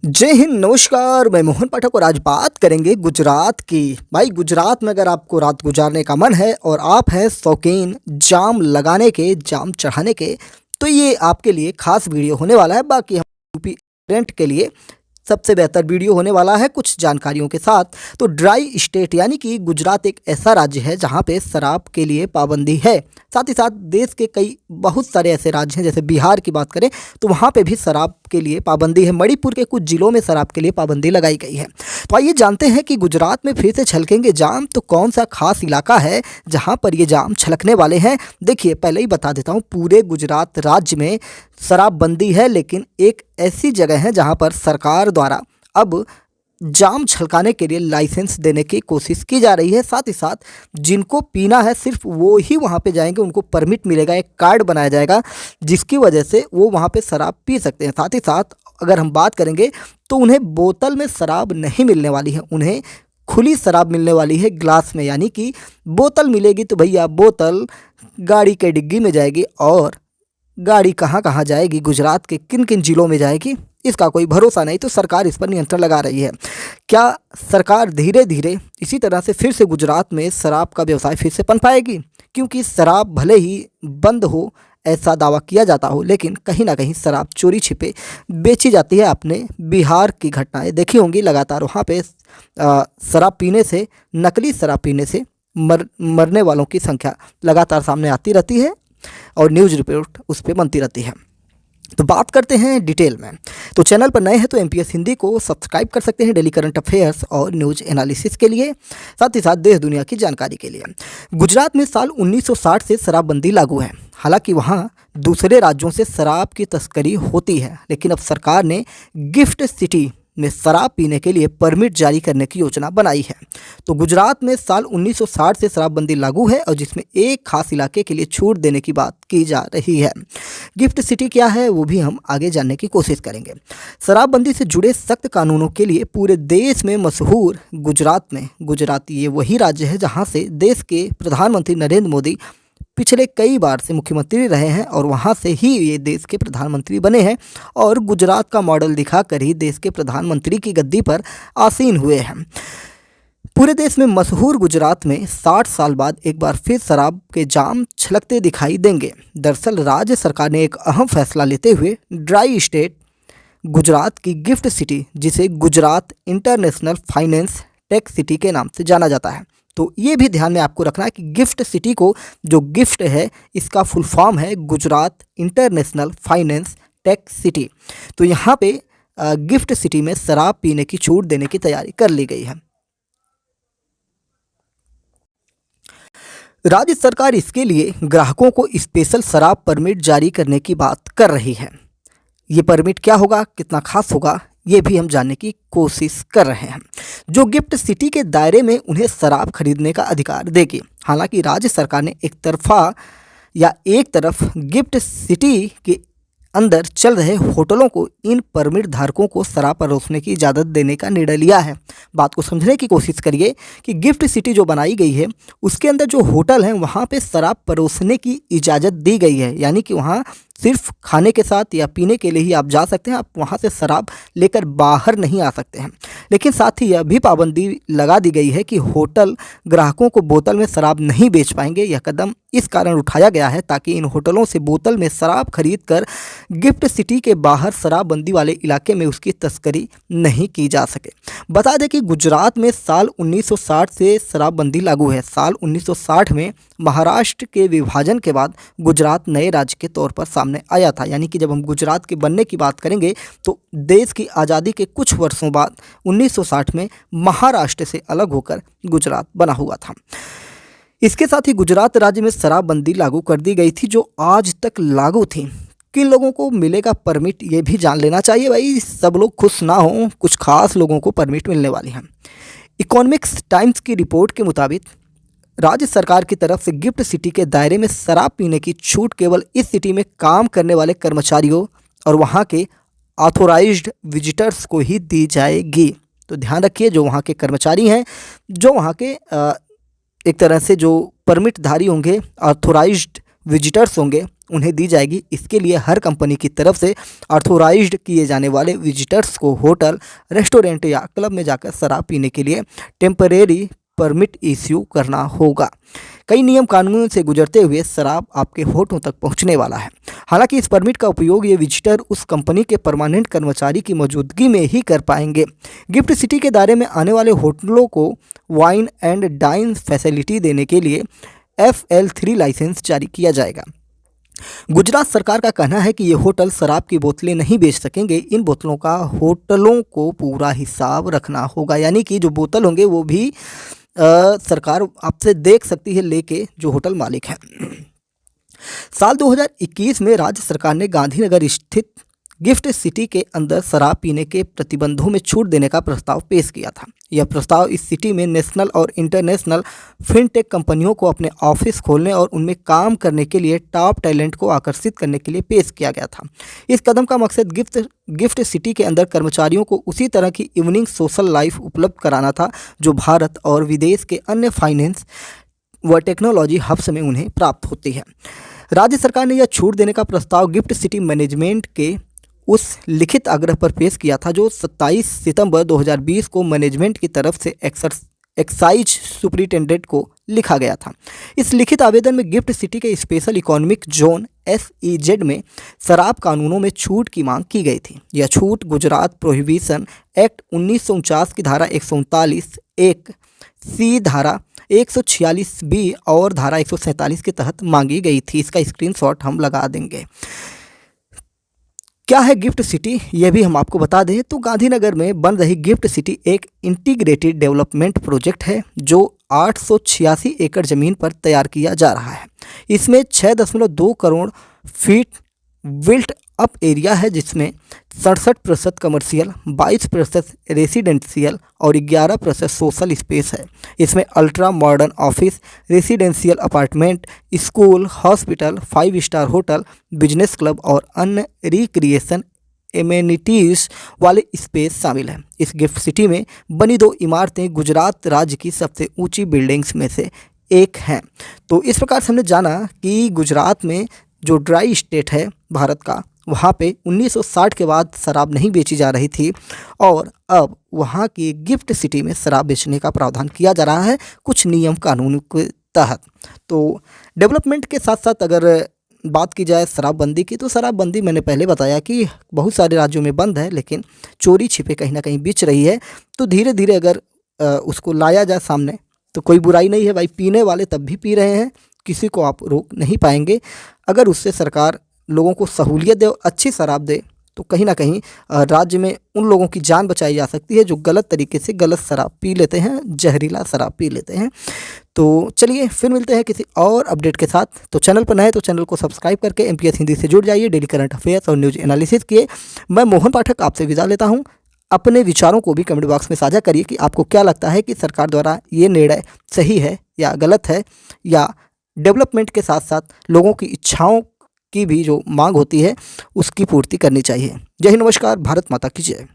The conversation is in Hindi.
जय हिंद, नमस्कार। मैं मोहन पाठक और आज बात करेंगे गुजरात की। भाई, गुजरात में अगर आपको रात गुजारने का मन है और आप हैं शौकीन जाम लगाने के, जाम चढ़ाने के, तो ये आपके लिए खास वीडियो होने वाला है। बाकी हम यूपी रेंट के लिए सबसे बेहतर वीडियो होने वाला है कुछ जानकारियों के साथ। तो ड्राई स्टेट यानी कि गुजरात एक ऐसा राज्य है जहाँ पे शराब के लिए पाबंदी है। साथ ही साथ देश के कई बहुत सारे ऐसे राज्य हैं, जैसे बिहार की बात करें तो वहाँ पे भी शराब के लिए पाबंदी है। मणिपुर के कुछ जिलों में शराब के लिए पाबंदी लगाई गई है। तो आइए जानते हैं कि गुजरात में फिर से छलकेंगे जाम, तो कौन सा खास इलाका है जहाँ पर ये जाम छलकने वाले हैं। देखिए, पहले ही बता देता हूँ, पूरे गुजरात राज्य में शराबबंदी है, लेकिन एक ऐसी जगह है जहाँ पर सरकार द्वारा अब जाम छलकाने के लिए लाइसेंस देने की कोशिश की जा रही है। साथ ही साथ जिनको पीना है सिर्फ वो ही वहाँ पे जाएंगे, उनको परमिट मिलेगा, एक कार्ड बनाया जाएगा जिसकी वजह से वो वहाँ पे शराब पी सकते हैं। साथ ही साथ अगर हम बात करेंगे तो उन्हें बोतल में शराब नहीं मिलने वाली है, उन्हें खुली शराब मिलने वाली है ग्लास में। यानी कि बोतल मिलेगी तो भैया बोतल गाड़ी के डिग्गी में जाएगी, और गाड़ी कहाँ कहाँ जाएगी, गुजरात के किन किन जिलों में जाएगी, इसका कोई भरोसा नहीं। तो सरकार इस पर नियंत्रण लगा रही है। क्या सरकार धीरे धीरे इसी तरह से फिर से गुजरात में शराब का व्यवसाय फिर से पनप पाएगी? क्योंकि शराब भले ही बंद हो ऐसा दावा किया जाता हो, लेकिन कहीं ना कहीं शराब चोरी छिपे बेची जाती है। आपने बिहार की घटनाएं देखी होंगी, लगातार वहाँ पे शराब पीने से, नकली शराब पीने से मरने वालों की संख्या लगातार सामने आती रहती है और न्यूज़ रिपोर्ट उस पर बनती रहती है। तो बात करते हैं डिटेल में। तो चैनल पर नए हैं तो एमपीएस हिंदी को सब्सक्राइब कर सकते हैं डेली करंट अफेयर्स और न्यूज़ एनालिसिस के लिए, साथ ही साथ देश दुनिया की जानकारी के लिए। गुजरात में साल 1960 से शराबबंदी लागू है। हालांकि वहाँ दूसरे राज्यों से शराब की तस्करी होती है, लेकिन अब सरकार ने गिफ्ट सिटी में शराब पीने के लिए परमिट जारी करने की योजना बनाई है। तो गुजरात में साल 1960 से शराबबंदी लागू है, और जिसमें एक खास इलाके के लिए छूट देने की बात की जा रही है। गिफ्ट सिटी क्या है वो भी हम आगे जानने की कोशिश करेंगे। शराबबंदी से जुड़े सख्त कानूनों के लिए पूरे देश में मशहूर गुजरात ये वही राज्य है जहाँ से देश के प्रधानमंत्री नरेंद्र मोदी पिछले कई बार से मुख्यमंत्री रहे हैं, और वहाँ से ही ये देश के प्रधानमंत्री बने हैं, और गुजरात का मॉडल दिखाकर ही देश के प्रधानमंत्री की गद्दी पर आसीन हुए हैं। पूरे देश में मशहूर गुजरात में 60 साल बाद एक बार फिर शराब के जाम छलकते दिखाई देंगे। दरअसल राज्य सरकार ने एक अहम फैसला लेते हुए ड्राई स्टेट गुजरात की गिफ्ट सिटी, जिसे Gujarat international finance tech city के नाम से जाना जाता है। तो ये भी ध्यान में आपको रखना है कि गिफ्ट सिटी को, जो गिफ्ट है इसका फुल फॉर्म है Gujarat international finance tech city. तो यहाँ पे गिफ्ट सिटी में शराब पीने की छूट देने की तैयारी कर ली गई है। राज्य सरकार इसके लिए ग्राहकों को स्पेशल शराब परमिट जारी करने की बात कर रही है। ये परमिट क्या होगा, कितना खास होगा, ये भी हम जानने की कोशिश कर रहे हैं, जो गिफ्ट सिटी के दायरे में उन्हें शराब खरीदने का अधिकार देगी। हालांकि राज्य सरकार ने एक तरफ गिफ्ट सिटी के अंदर चल रहे होटलों को इन परमिट धारकों को शराब परोसने की इजाज़त देने का निर्णय लिया है। बात को समझने की कोशिश करिए कि गिफ्ट सिटी जो बनाई गई है उसके अंदर जो होटल हैं वहाँ पे शराब परोसने की इजाज़त दी गई है। यानी कि वहाँ सिर्फ खाने के साथ या पीने के लिए ही आप जा सकते हैं, आप वहाँ से शराब लेकर बाहर नहीं आ सकते हैं। लेकिन साथ ही यह भी पाबंदी लगा दी गई है कि होटल ग्राहकों को बोतल में शराब नहीं बेच पाएंगे। यह कदम इस कारण उठाया गया है ताकि इन होटलों से बोतल में शराब खरीद कर गिफ्ट सिटी के बाहर शराबबंदी वाले इलाके में उसकी तस्करी नहीं की जा सके। बता दें कि गुजरात में साल 1960 से शराबबंदी लागू है। साल 1960 में महाराष्ट्र के विभाजन के बाद गुजरात नए राज्य के तौर पर सामने आया था। यानी कि जब हम गुजरात के बनने की बात करेंगे तो देश की आज़ादी के कुछ वर्षों बाद 1960 में महाराष्ट्र से अलग होकर गुजरात बना हुआ था। इसके साथ ही गुजरात राज्य में शराबबंदी लागू कर दी गई थी, जो आज तक लागू थी। किन लोगों को मिलेगा परमिट ये भी जान लेना चाहिए भाई, सब लोग खुश ना हों, कुछ खास लोगों को परमिट मिलने वाली है। इकोनॉमिक्स टाइम्स की रिपोर्ट के मुताबिक राज्य सरकार की तरफ से गिफ्ट सिटी के दायरे में शराब पीने की छूट केवल इस सिटी में काम करने वाले कर्मचारियों और वहाँ के ऑथोराइज्ड विजिटर्स को ही दी जाएगी। तो ध्यान रखिए, जो वहाँ के कर्मचारी हैं, जो वहाँ के एक तरह से जो परमिटधारी होंगे, ऑथोराइज्ड विजिटर्स होंगे, उन्हें दी जाएगी। इसके लिए हर कंपनी की तरफ से ऑथोराइज्ड किए जाने वाले विजिटर्स को होटल, रेस्टोरेंट या क्लब में जाकर शराब पीने के लिए टेम्परेरी परमिट इश्यू करना होगा। कई नियम कानून से गुजरते हुए शराब आपके होठों तक पहुंचने वाला है। हालांकि इस परमिट का उपयोग ये विजिटर उस कंपनी के परमानेंट कर्मचारी की मौजूदगी में ही कर पाएंगे। गिफ्ट सिटी के दायरे में आने वाले होटलों को वाइन एंड डाइन फैसिलिटी देने के लिए FL3 लाइसेंस जारी किया जाएगा। गुजरात सरकार का कहना है कि ये होटल शराब की बोतलें नहीं बेच सकेंगे। इन बोतलों का होटलों को पूरा हिसाब रखना होगा, यानी कि जो बोतल होंगे वो भी सरकार आपसे देख सकती है लेके, जो होटल मालिक हैं। साल 2021 में राज्य सरकार ने गांधीनगर स्थित गिफ्ट सिटी के अंदर शराब पीने के प्रतिबंधों में छूट देने का प्रस्ताव पेश किया था। यह प्रस्ताव इस सिटी में नेशनल और इंटरनेशनल फिनटेक कंपनियों को अपने ऑफिस खोलने और उनमें काम करने के लिए टॉप टैलेंट को आकर्षित करने के लिए पेश किया गया था। इस कदम का मकसद गिफ्ट सिटी के अंदर कर्मचारियों को उसी तरह की इवनिंग सोशल लाइफ उपलब्ध कराना था जो भारत और विदेश के अन्य फाइनेंस व टेक्नोलॉजी हब्स में उन्हें प्राप्त होती है। राज्य सरकार ने यह छूट देने का प्रस्ताव गिफ्ट सिटी मैनेजमेंट के उस लिखित आग्रह पर पेश किया था जो 27 सितंबर 2020 को मैनेजमेंट की तरफ से एक्साइज सुपरिटेंडेंट को लिखा गया था। इस लिखित आवेदन में गिफ्ट सिटी के स्पेशल इकोनॉमिक जोन SEZ में शराब कानूनों में छूट की मांग की गई थी। यह छूट गुजरात प्रोहिबिशन एक्ट 1949 की धारा 139(1)(c), धारा 146(b) और धारा 147 के तहत मांगी गई थी। इसका स्क्रीनशॉट हम लगा देंगे। क्या है गिफ्ट सिटी, यह भी हम आपको बता दें तो गांधीनगर में बन रही गिफ्ट सिटी एक इंटीग्रेटेड डेवलपमेंट प्रोजेक्ट है जो 886 एकड़ ज़मीन पर तैयार किया जा रहा है। इसमें 6.2 crore feet built up area है जिसमें 67% कमर्शियल, 22% रेसिडेंशियल और 11% सोशल स्पेस है। इसमें ultra modern office, residential apartment, school, hospital, 5 star hotel, business club और अन्य रिक्रिएशन एमेनिटीज़ वाले स्पेस शामिल हैं। इस गिफ्ट सिटी में बनी 2 इमारतें गुजरात राज्य की सबसे ऊंची बिल्डिंग्स में से एक हैं। तो इस प्रकार से हमने जाना कि गुजरात में जो ड्राई स्टेट है भारत का, वहाँ पे 1960 के बाद शराब नहीं बेची जा रही थी और अब वहाँ की गिफ्ट सिटी में शराब बेचने का प्रावधान किया जा रहा है कुछ नियम कानून के तहत। तो डेवलपमेंट के साथ साथ अगर बात की जाए शराबबंदी की, तो शराबबंदी मैंने पहले बताया कि बहुत सारे राज्यों में बंद है लेकिन चोरी छिपे कहीं ना कहीं बिच रही है। तो धीरे धीरे अगर उसको लाया जाए सामने तो कोई बुराई नहीं है भाई। पीने वाले तब भी पी रहे हैं, किसी को आप रोक नहीं पाएंगे। अगर उससे सरकार लोगों को सहूलियत दे, अच्छी शराब दे, तो कहीं ना कहीं राज्य में उन लोगों की जान बचाई जा सकती है जो गलत तरीके से गलत शराब पी लेते हैं, जहरीला शराब पी लेते हैं। तो चलिए फिर मिलते हैं किसी और अपडेट के साथ। तो चैनल पर नए तो चैनल को सब्सक्राइब करके MPS हिंदी से जुड़ जाइए। डेली करंट अफेयर्स और न्यूज एनालिसिस किए मैं मोहन पाठक आपसे विदा लेता हूँ। अपने विचारों को भी कमेंट बॉक्स में साझा करिए कि आपको क्या लगता है कि सरकार द्वारा ये निर्णय सही है या गलत है, या डेवलपमेंट के साथ साथ लोगों की इच्छाओं की भी जो मांग होती है उसकी पूर्ति करनी चाहिए। जय हिंद, नमस्कार, भारत माता की जय।